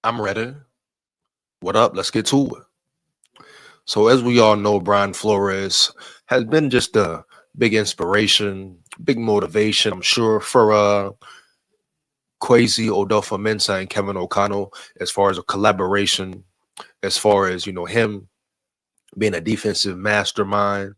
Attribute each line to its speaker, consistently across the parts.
Speaker 1: I'm ready. What up? Let's get to it. So, as we all know, Brian Flores has been just a big inspiration, big motivation, I'm sure, for Kwesi Odofa-Mensah and Kevin O'Connell as far as a collaboration, as far as, him being a defensive mastermind,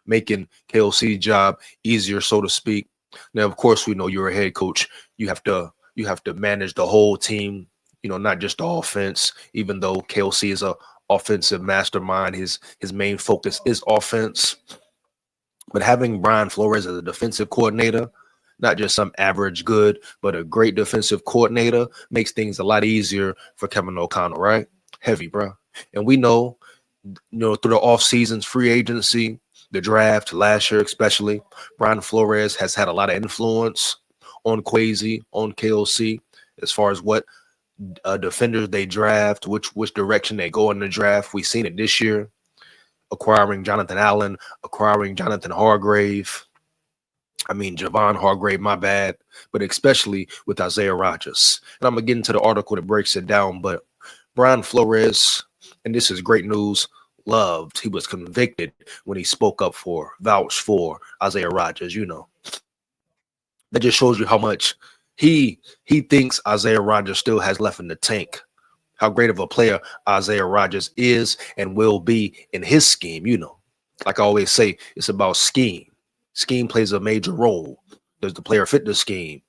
Speaker 1: making KOC's job easier, so to speak. Now, of course, we know you're a head coach. You have to manage the whole team, not just the offense, even though KOC is a offensive mastermind. His main focus is offense. But having Brian Flores as a defensive coordinator, not just some average good, but a great defensive coordinator, makes things a lot easier for Kevin O'Connell, right? Heavy, bro. And we know, through the off seasons, free agency, the draft last year especially, Brian Flores has had a lot of influence on Kwesi, on KOC, as far as what defenders they draft, which direction they go in the draft. We've seen it this year, acquiring Jonathan Allen, acquiring Jonathan Hargrave. Javon Hargrave, my bad, but especially with Isaiah Rodgers. And I'm going to get into the article that breaks it down, but Brian Flores, and this is great news, he was convicted when he spoke up vouched for Isaiah Rodgers. That just shows you how much he thinks Isaiah Rodgers still has left in the tank, how great of a player Isaiah Rodgers is and will be in his scheme. Like I always say, it's about scheme. Scheme plays a major role. Does the player fit the scheme?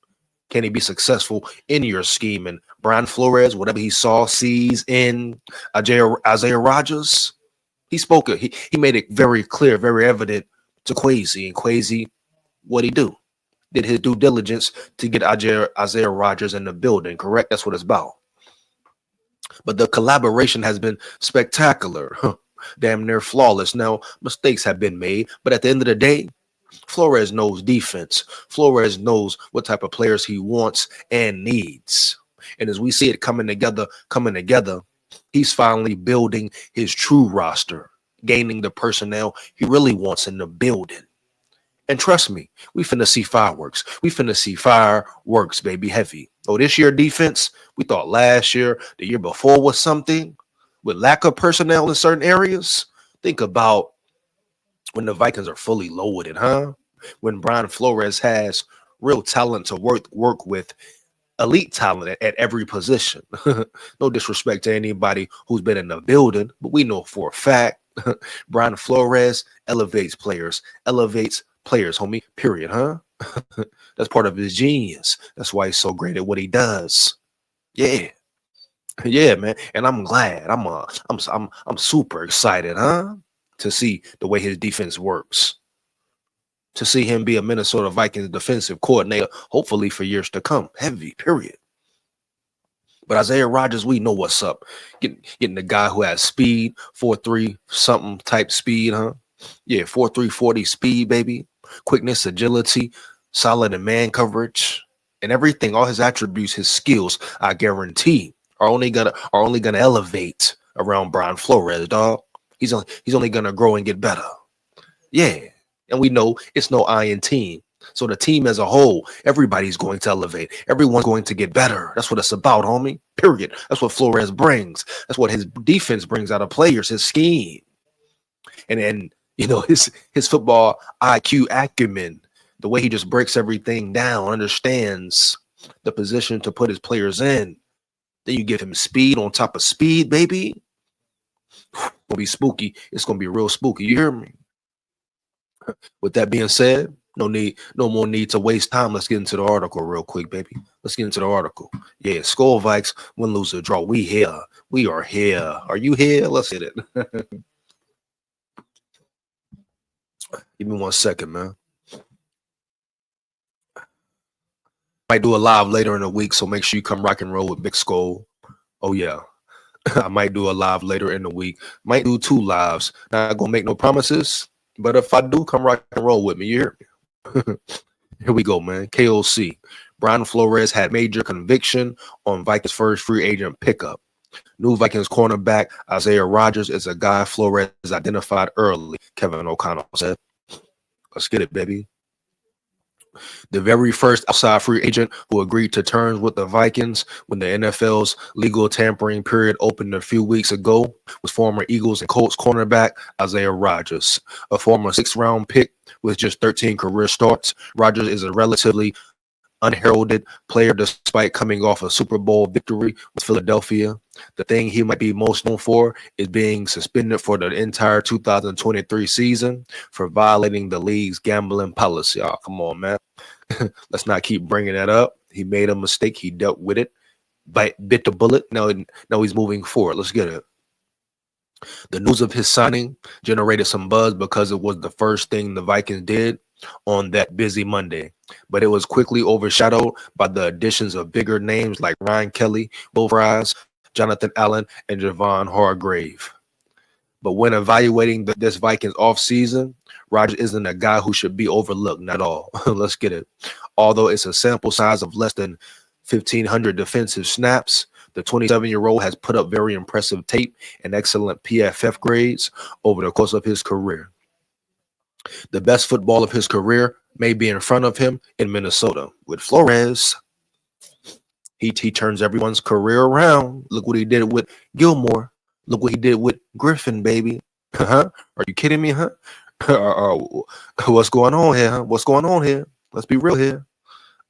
Speaker 1: Can he be successful in your scheme? And Brian Flores, whatever he sees in Isaiah Rodgers, he spoke it. He made it very clear, very evident to Kwesi. And Kwesi, what'd he do? Did his due diligence to get Isaiah Rodgers in the building, correct? That's what it's about. But the collaboration has been spectacular, damn near flawless. Now, mistakes have been made, but at the end of the day, Flores knows defense. Flores knows what type of players he wants and needs. And as we see it coming together, he's finally building his true roster, gaining the personnel he really wants in the building. And trust me, we finna see fireworks. We finna see fireworks, baby, heavy. Oh, this year defense, we thought last year, the year before was something with lack of personnel in certain areas. Think about when the Vikings are fully loaded, huh? When Brian Flores has real talent to work with, elite talent at every position. No disrespect to anybody who's been in the building, but we know for a fact Brian Flores elevates players, homie, period, huh? That's part of his genius. That's why he's so great at what he does. Yeah. Yeah, man. And I'm glad. I'm super excited, huh? To see the way his defense works. To see him be a Minnesota Vikings defensive coordinator, hopefully for years to come. Heavy, period. But Isaiah Rodgers, we know what's up. Getting the guy who has speed, 4.3 something type speed, huh? Yeah, 4.3 40 speed, baby. Quickness, agility, solid in man coverage, and everything. All his attributes, his skills, I guarantee, are only gonna elevate around Brian Flores, dog. He's only gonna grow and get better. Yeah. And we know it's no iron team. So the team as a whole, everybody's going to elevate. Everyone's going to get better. That's what it's about, homie. Period. That's what Flores brings. That's what his defense brings out of players, his scheme. And his football IQ acumen, the way he just breaks everything down, understands the position to put his players in. Then you give him speed on top of speed, baby. It's gonna be spooky. It's gonna be real spooky. You hear me? With that being said, no more need to waste time. Let's get into the article real quick, baby. Let's get into the article. Yeah, SKOL Vikes, win, lose, or draw. We here. We are here. Are you here? Let's hit it. Give me 1 second, man. Might do a live later in the week, so make sure you come rock and roll with Big SKOL. Oh, yeah. I might do a live later in the week. Might do 2 lives. Not going to make no promises, but if I do, come rock and roll with me. You hear me? Here we go, man. KOC. Brian Flores had major conviction on Vikings' first free agent pickup. New Vikings cornerback Isaiah Rodgers is a guy Flores identified early, Kevin O'Connell said. Let's get it, baby. The very first outside free agent who agreed to terms with the Vikings when the NFL's legal tampering period opened a few weeks ago was former Eagles and Colts cornerback Isaiah Rodgers, a former sixth-round pick with just 13 career starts. Rodgers is a relatively unheralded player despite coming off a Super Bowl victory with Philadelphia. The thing he might be most known for is being suspended for the entire 2023 season for violating the league's gambling policy. Oh, come on, man. Let's not keep bringing that up. He made a mistake. He dealt with it, bit the bullet. Now he's moving forward. Let's get it. The news of his signing generated some buzz because it was the first thing the Vikings did on that busy Monday, but it was quickly overshadowed by the additions of bigger names like Ryan Kelly, Will Fries, Jonathan Allen, and Javon Hargrave. But when evaluating this Vikings offseason, Rodgers isn't a guy who should be overlooked, not at all. Let's get it. Although it's a sample size of less than 1,500 defensive snaps, the 27-year-old has put up very impressive tape and excellent PFF grades over the course of his career. The best football of his career may be in front of him in Minnesota. With Flores, he turns everyone's career around. Look what he did with Gilmore. Look what he did with Griffin, baby. Huh? Are you kidding me, huh? What's going on here, huh? What's going on here? Let's be real here.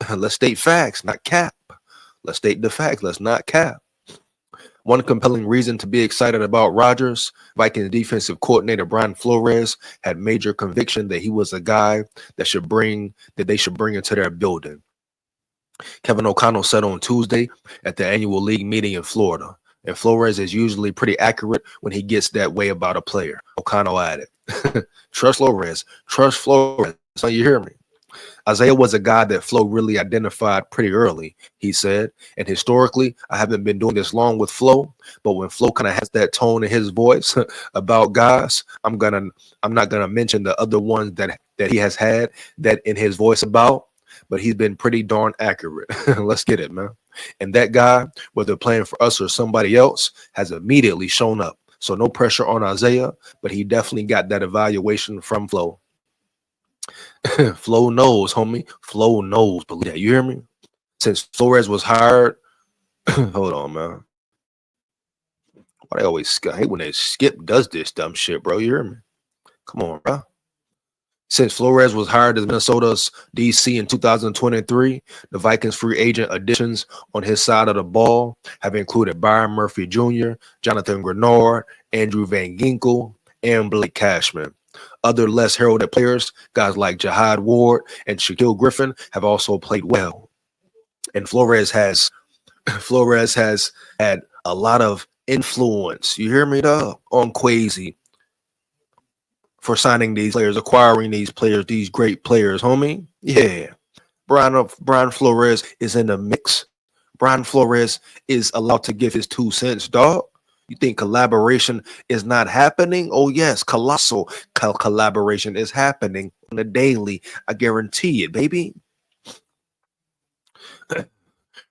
Speaker 1: Let's state facts, not cap. Let's state the facts. Let's not cap. One compelling reason to be excited about Rodgers, Vikings defensive coordinator Brian Flores had major conviction that he was a guy that they should bring into their building. Kevin O'Connell said on Tuesday at the annual league meeting in Florida, and Flores is usually pretty accurate when he gets that way about a player. O'Connell added, trust Flores. So you hear me? Isaiah was a guy that Flo really identified pretty early, he said. And historically, I haven't been doing this long with Flo, but when Flo kind of has that tone in his voice about guys, I'm not gonna mention the other ones that he has had that in his voice about, but he's been pretty darn accurate. Let's get it, man. And that guy, whether playing for us or somebody else, has immediately shown up. So no pressure on Isaiah, but he definitely got that evaluation from Flo. Flo knows, homie. Flo knows. Believe that. You hear me? Since Flores was hired, hold on, man. Why they always I hate when they Skip does this dumb shit, bro. You hear me? Come on, bro. Since Flores was hired as Minnesota's DC in 2023, the Vikings free agent additions on his side of the ball have included Byron Murphy Jr., Jonathan Grenard, Andrew Van Ginkel, and Blake Cashman. Other less heralded players, guys like Jihad Ward and Shaquille Griffin, have also played well. And Flores has had a lot of influence, you hear me, dog, on Quasi for signing these players, acquiring these players, these great players, homie. Yeah. Brian Flores is in the mix. Brian Flores is allowed to give his 2 cents, dog. You think collaboration is not happening? Oh, yes, colossal collaboration is happening on the daily. I guarantee it, baby.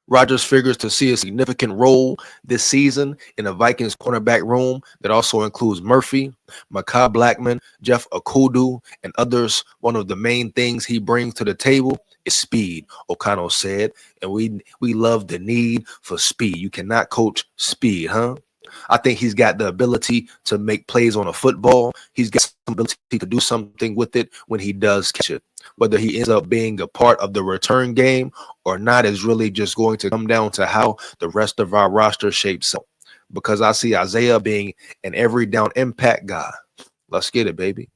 Speaker 1: Rodgers figures to see a significant role this season in the Vikings cornerback room that also includes Murphy, Mekhi Blackman, Jeff Okudu, and others. One of the main things he brings to the table is speed, O'Connell said, and we love the need for speed. You cannot coach speed, huh? I think he's got the ability to make plays on a football. He's got some ability to do something with it when he does catch it. Whether he ends up being a part of the return game or not is really just going to come down to how the rest of our roster shapes up. Because I see Isaiah being an every down impact guy. Let's get it, baby.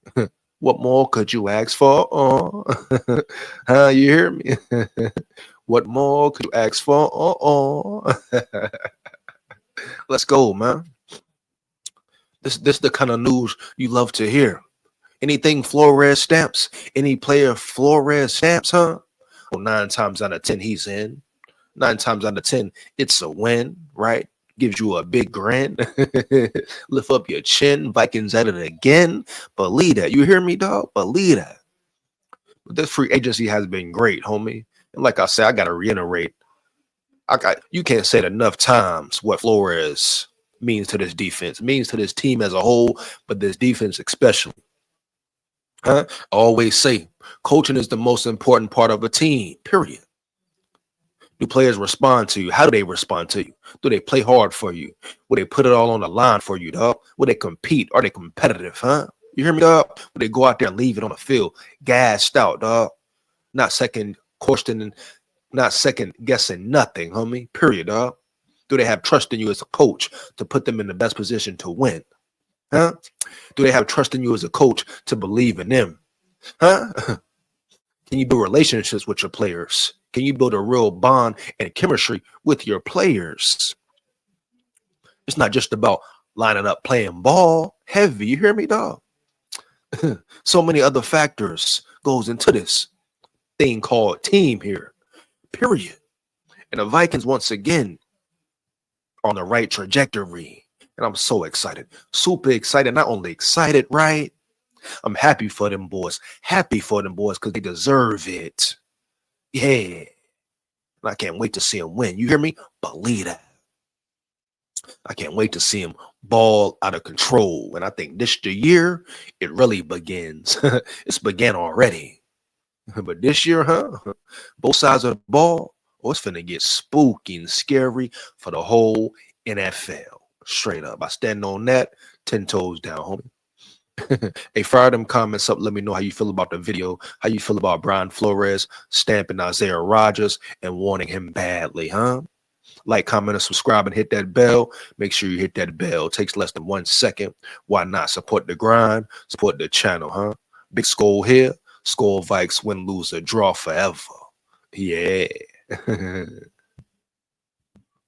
Speaker 1: What more could you ask for? Huh, you hear me? What more could you ask for? Let's go, man. This the kind of news you love to hear. Anything Flores stamps, any player Flores stamps, huh? Well, 9 times out of 10, he's in. 9 times out of 10, it's a win, right? Gives you a big grin. Lift up your chin. Vikings at it again. Believe that. You hear me, dog? Believe that. But this free agency has been great, homie. And like I said, I got to reiterate. You can't say it enough times what Flores means to this defense, means to this team as a whole, but this defense especially. Huh? I always say coaching is the most important part of a team, period. Do players respond to you? How do they respond to you? Do they play hard for you? Will they put it all on the line for you, dog? Will they compete? Are they competitive, huh? You hear me, dog? Will they go out there and leave it on the field, gassed out, dog? Not second questioning, not second guessing nothing, homie. Period, dog. Do they have trust in you as a coach to put them in the best position to win? Huh? Do they have trust in you as a coach to believe in them? Huh? Can you build relationships with your players? Can you build a real bond and chemistry with your players? It's not just about lining up playing ball heavy. You hear me, dog? So many other factors goes into this thing called team here. Period. And the Vikings once again on the right trajectory. And I'm so excited. Super excited. Not only excited, right? I'm happy for them boys. Happy for them boys because they deserve it. Yeah. And I can't wait to see them win. You hear me? Believe that. I can't wait to see him ball out of control. And I think this the year it really begins. It's began already. But this year, huh? Both sides of the ball, oh, it's finna get spooky and scary for the whole NFL. Straight up. I stand on that 10 toes down, homie. Hey, fire them comments up. Let me know how you feel about the video. How you feel about Brian Flores stamping Isaiah Rodgers and warning him badly, huh? Like, comment, and subscribe, and hit that bell. Make sure you hit that bell. It takes less than 1 second. Why not? Support the grind. Support the channel, huh? Big SKOL here. SKOL Vikes win, lose, or draw forever. Yeah.